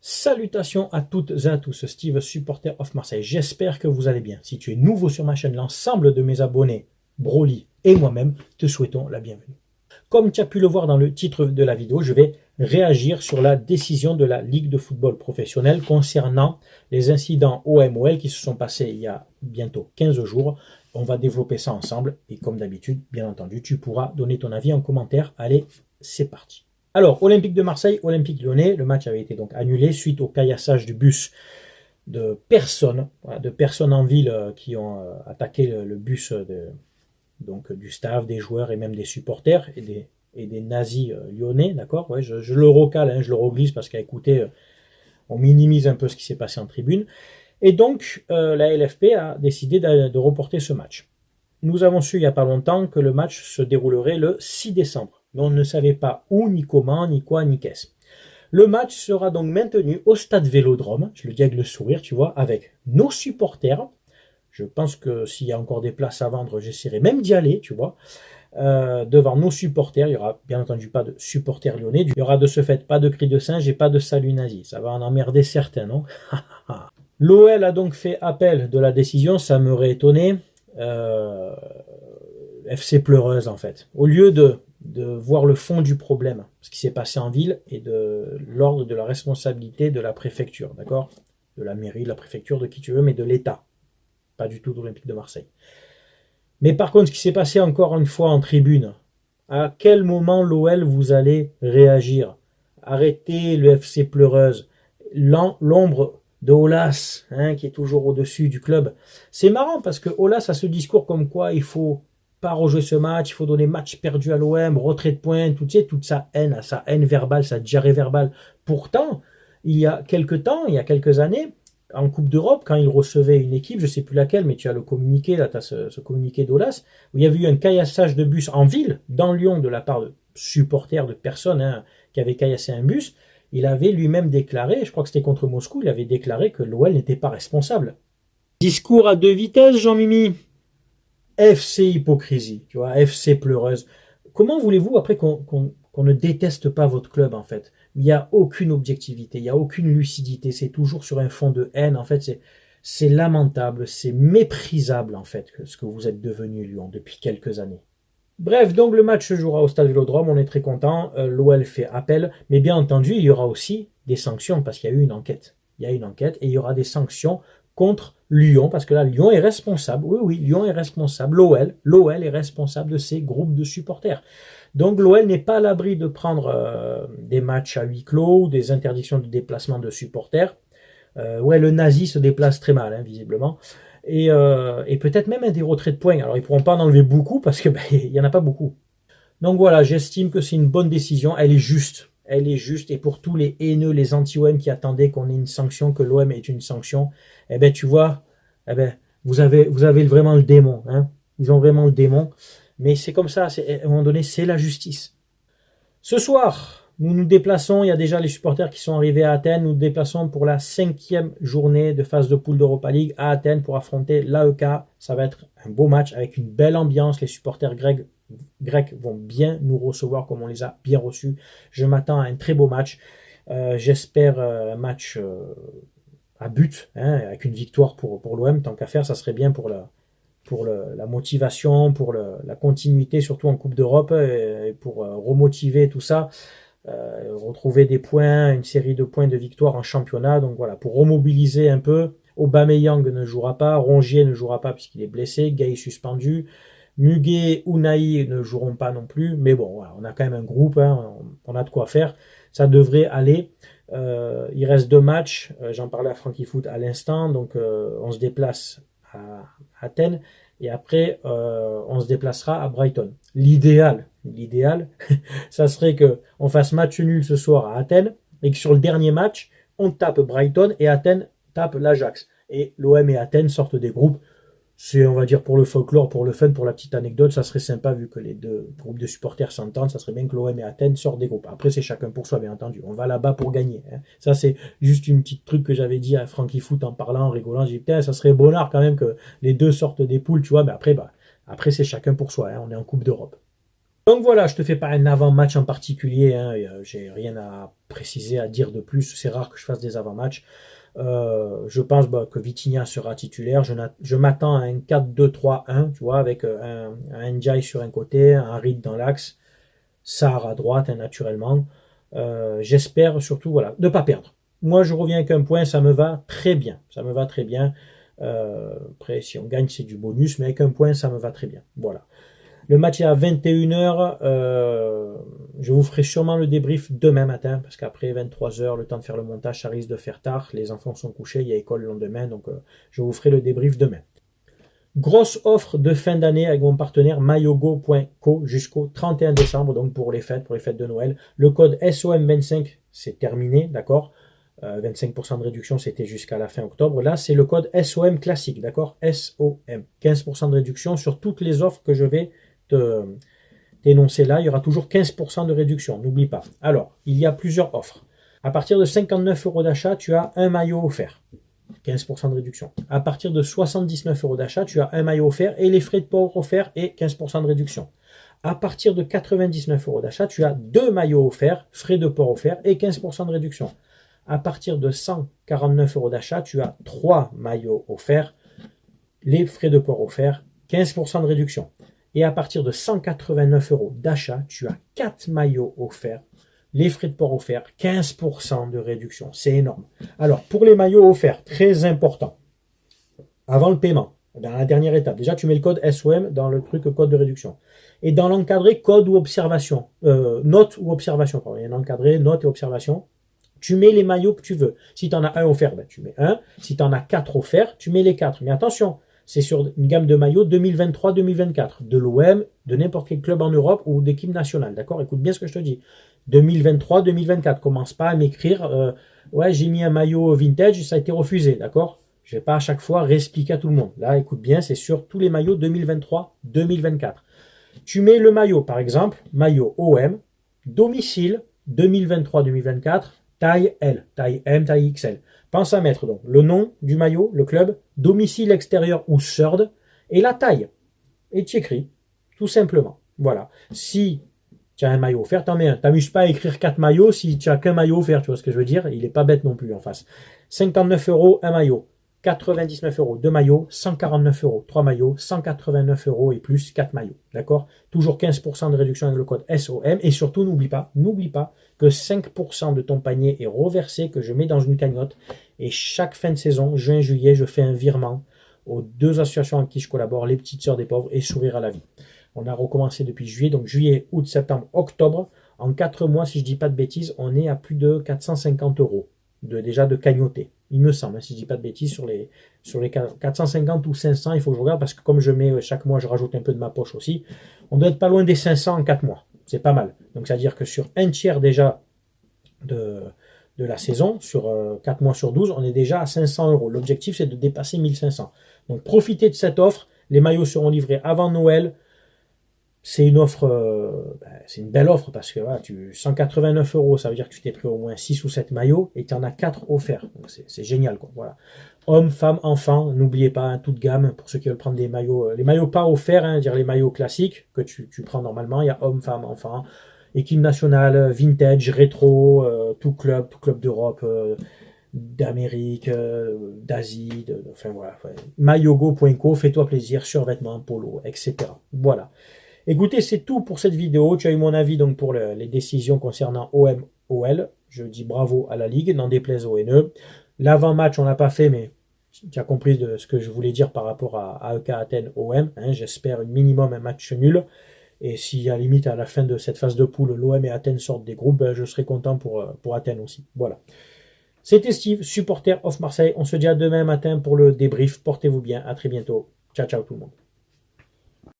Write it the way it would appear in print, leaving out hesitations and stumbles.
Salutations à toutes et à tous, Steve, supporter of Marseille. J'espère que vous allez bien. Si tu es nouveau sur ma chaîne, l'ensemble de mes abonnés, Broly et moi-même, te souhaitons la bienvenue. Comme tu as pu le voir dans le titre de la vidéo, je vais réagir sur la décision de la Ligue de football professionnel concernant les incidents OM-OL qui se sont passés il y a bientôt 15 jours. On va développer ça ensemble et comme d'habitude, bien entendu, tu pourras donner ton avis en commentaire. Allez, c'est parti. Alors, Olympique de Marseille, Olympique Lyonnais, le match avait été donc annulé suite au caillassage du bus de personnes en ville qui ont attaqué le bus du staff, des joueurs et même des supporters et des nazis lyonnais, d'accord, ouais, je le recale, hein, je le reglisse parce qu'à écouter, on minimise un peu ce qui s'est passé en tribune. Et donc, la LFP a décidé de reporter ce match. Nous avons su il n'y a pas longtemps que le match se déroulerait le 6 décembre. Mais on ne savait pas où, ni comment, ni quoi, ni qu'est-ce. Le match sera donc maintenu au stade Vélodrome, je le dis avec le sourire, tu vois, avec nos supporters. Je pense que s'il y a encore des places à vendre, j'essaierai même d'y aller, tu vois. Devant nos supporters, il n'y aura bien entendu pas de supporters lyonnais. Il y aura de ce fait pas de cris de singe et pas de salut nazi. Ça va en emmerder certains, non? L'OL a donc fait appel de la décision, ça m'aurait étonné. FC pleureuse en fait. Au lieu de voir le fond du problème, ce qui s'est passé en ville, et de l'ordre de la responsabilité de la préfecture, d'accord? De la mairie, de la préfecture, de qui tu veux, mais de l'État. Pas du tout de l'Olympique de Marseille. Mais par contre, ce qui s'est passé encore une fois en tribune, à quel moment l'OL vous allez réagir? Arrêtez le FC pleureuse. L'ombre de Aulas, hein, qui est toujours au-dessus du club. C'est marrant parce que Aulas a ce discours comme quoi il faut pas rejouer ce match, il faut donner match perdu à l'OM, retrait de points, toute sa haine verbale, sa diarrhée verbale. Pourtant, il y a quelques années, en Coupe d'Europe, quand il recevait une équipe, je ne sais plus laquelle, mais tu as le communiqué, là tu as ce communiqué d'Aulas, où il y avait eu un caillassage de bus en ville, dans Lyon, de la part de supporters, de personnes hein, qui avaient caillassé un bus. Il avait lui-même déclaré, je crois que c'était contre Moscou, il avait déclaré que l'OL n'était pas responsable. Discours à deux vitesses, Jean-Mimi. FC hypocrisie, tu vois, FC pleureuse. Comment voulez-vous après qu'on ne déteste pas votre club en fait? Il n'y a aucune objectivité, il n'y a aucune lucidité, c'est toujours sur un fond de haine. En fait, c'est lamentable, c'est méprisable en fait ce que vous êtes devenu Lyon depuis quelques années. Bref, donc le match se jouera au stade Vélodrome, on est très content, l'OL fait appel, mais bien entendu, il y aura aussi des sanctions parce qu'il y a eu une enquête. Il y a une enquête et il y aura des sanctions contre Lyon, parce que là, Lyon est responsable, oui, Lyon est responsable, l'OL est responsable de ces groupes de supporters. Donc l'OL n'est pas à l'abri de prendre des matchs à huis clos ou des interdictions de déplacement de supporters. Ouais, le nazi se déplace très mal, hein, visiblement. Et peut-être même des retraits de points. Alors ils ne pourront pas en enlever beaucoup parce que il n'y en a pas beaucoup. Donc voilà, j'estime que c'est une bonne décision, elle est juste. Elle est juste, et pour tous les haineux, les anti-OM qui attendaient qu'on ait une sanction, que l'OM ait une sanction, eh ben tu vois, eh ben, vous avez vraiment le démon. Hein. Ils ont vraiment le démon. Mais c'est comme ça, à un moment donné, c'est la justice. Ce soir, nous nous déplaçons, il y a déjà les supporters qui sont arrivés à Athènes, nous nous déplaçons pour la 5e journée de phase de poule d'Europa League à Athènes pour affronter l'AEK. Ça va être un beau match avec une belle ambiance, les supporters grecs vont bien nous recevoir comme on les a bien reçus. Je m'attends à un très beau match. J'espère un match à but, hein, avec une victoire pour l'OM. Tant qu'à faire, ça serait bien pour la motivation, pour la continuité, surtout en Coupe d'Europe, et pour remotiver tout ça. Retrouver des points, une série de points de victoire en championnat. Donc voilà, pour remobiliser un peu. Aubameyang ne jouera pas, Rongier ne jouera pas puisqu'il est blessé, Gay suspendu. Muguet ou Naï ne joueront pas non plus, mais bon, voilà, on a quand même un groupe, hein, on a de quoi faire, ça devrait aller. Il reste 2 matchs, j'en parlais à Frankie Foot à l'instant, donc on se déplace à Athènes, et après on se déplacera à Brighton. L'idéal, ça serait qu'on fasse match nul ce soir à Athènes, et que sur le dernier match, on tape Brighton, et Athènes tape l'Ajax. Et l'OM et Athènes sortent des groupes. C'est, on va dire, pour le folklore, pour le fun, pour la petite anecdote, ça serait sympa, vu que les deux groupes de supporters s'entendent, ça serait bien que l'OM et Athènes sortent des groupes. Après, c'est chacun pour soi, bien entendu. On va là-bas pour gagner. Hein. Ça, c'est juste une petite truc que j'avais dit à Frankie Foot en parlant, en rigolant. J'ai dit, putain, ça serait bonnard quand même que les deux sortent des poules, tu vois, mais après, après c'est chacun pour soi. Hein. On est en Coupe d'Europe. Donc voilà, je te fais pas un avant-match en particulier, hein, j'ai rien à préciser, à dire de plus, c'est rare que je fasse des avant-matchs. Je pense que Vitinha sera titulaire, je m'attends à un 4-2-3-1, tu vois, avec un Ndiaye sur un côté, un Reed dans l'axe, Sarr à droite, hein, naturellement. J'espère surtout, voilà, de ne pas perdre. Moi, je reviens avec un point, ça me va très bien, ça me va très bien. Après, si on gagne, c'est du bonus, mais avec un point, ça me va très bien, voilà. Le match est à 21h. Je vous ferai sûrement le débrief demain matin, parce qu'après 23h, le temps de faire le montage, ça risque de faire tard. Les enfants sont couchés, il y a école le lendemain, donc je vous ferai le débrief demain. Grosse offre de fin d'année avec mon partenaire mayogo.co jusqu'au 31 décembre, donc pour les fêtes de Noël. Le code SOM25, c'est terminé, d'accord 25% de réduction, c'était jusqu'à la fin octobre. Là, c'est le code SOM classique, d'accord SOM. 15% de réduction sur toutes les offres que je vais t'énoncer là. Il y aura toujours 15% de réduction, n'oublie pas. Alors, il y a plusieurs offres. À partir de 59 € d'achat, tu as un maillot offert. 15% de réduction. À partir de 79 € d'achat, tu as un maillot offert et les frais de port offerts et 15% de réduction. À partir de 99 € d'achat, tu as 2 maillots offerts, frais de port offerts et 15% de réduction. À partir de 149 € d'achat, tu as 3 maillots offerts, les frais de port offerts, 15% de réduction. Et à partir de 189 € d'achat, tu as 4 maillots offerts, les frais de port offerts, 15% de réduction. C'est énorme. Alors, pour les maillots offerts, très important, avant le paiement, dans la dernière étape, déjà tu mets le code SOM dans le truc code de réduction. Et dans l'encadré, code ou observation, note ou observation, pardon, il y a un encadré, note et observation. Tu mets les maillots que tu veux. Si tu en as un offert, ben, tu mets un. Si tu en as 4 offerts, tu mets les 4. Mais attention, c'est sur une gamme de maillots 2023-2024, de l'OM, de n'importe quel club en Europe ou d'équipe nationale. D'accord? Écoute bien ce que je te dis. 2023-2024, commence pas à m'écrire ouais, j'ai mis un maillot vintage, ça a été refusé. D'accord? Je ne vais pas à chaque fois réexpliquer à tout le monde. Là, écoute bien, c'est sur tous les maillots 2023-2024. Tu mets le maillot, par exemple, maillot OM, domicile 2023-2024, taille L, taille M, taille XL. Pense à mettre donc le nom du maillot, le club, domicile extérieur ou third, et la taille. Et tu écris, tout simplement. Voilà. Si tu as un maillot offert, t'en mets un. T'amuses pas à écrire 4 maillots si tu n'as qu'un maillot offert, tu vois ce que je veux dire. Il n'est pas bête non plus en face. 59 €, un maillot. 99 €, 2 maillots, 149 €, 3 maillots, 189 € et plus 4 maillots. D'accord? Toujours 15% de réduction avec le code SOM. Et surtout, n'oublie pas que 5% de ton panier est reversé, que je mets dans une cagnotte. Et chaque fin de saison, juin-juillet, je fais un virement aux 2 associations avec qui je collabore, les Petites Sœurs des Pauvres et Sourire à la Vie. On a recommencé depuis juillet, donc juillet, août, septembre, octobre. En 4 mois, si je ne dis pas de bêtises, on est à plus de 450 € déjà de cagnoté. Il me semble, si je ne dis pas de bêtises, sur les 450 ou 500, il faut que je regarde, parce que comme je mets chaque mois, je rajoute un peu de ma poche aussi, on doit être pas loin des 500 en 4 mois. C'est pas mal. Donc, c'est-à-dire que sur un tiers déjà de la saison, sur 4 mois sur 12, on est déjà à 500 €. L'objectif, c'est de dépasser 1500. Donc, profitez de cette offre. Les maillots seront livrés avant Noël. C'est une offre, c'est une belle offre parce que voilà, 189 €, ça veut dire que tu t'es pris au moins 6 ou 7 maillots et tu en as 4 offerts. C'est génial, quoi. Voilà. Hommes, femmes, enfants, n'oubliez pas, hein, toute gamme, pour ceux qui veulent prendre des maillots, les maillots pas offerts, hein, dire les maillots classiques que tu prends normalement, il y a hommes, femmes, enfants, équipe nationale, vintage, rétro, tout club d'Europe, d'Amérique, d'Asie, enfin voilà. Mayogo.co, fais-toi plaisir, survêtements, polo, etc. Voilà. Écoutez, c'est tout pour cette vidéo. Tu as eu mon avis donc pour les décisions concernant OM-OL. Je dis bravo à la Ligue, n'en déplaise au NE. L'avant-match, on l'a pas fait, mais tu as compris de ce que je voulais dire par rapport à AEK Athènes-OM. Hein, j'espère minimum un match nul. Et si à la limite, à la fin de cette phase de poule, l'OM et Athènes sortent des groupes, je serai content pour Athènes aussi. Voilà. C'était Steve, supporter of Marseille. On se dit à demain matin pour le débrief. Portez-vous bien. À très bientôt. Ciao, ciao tout le monde.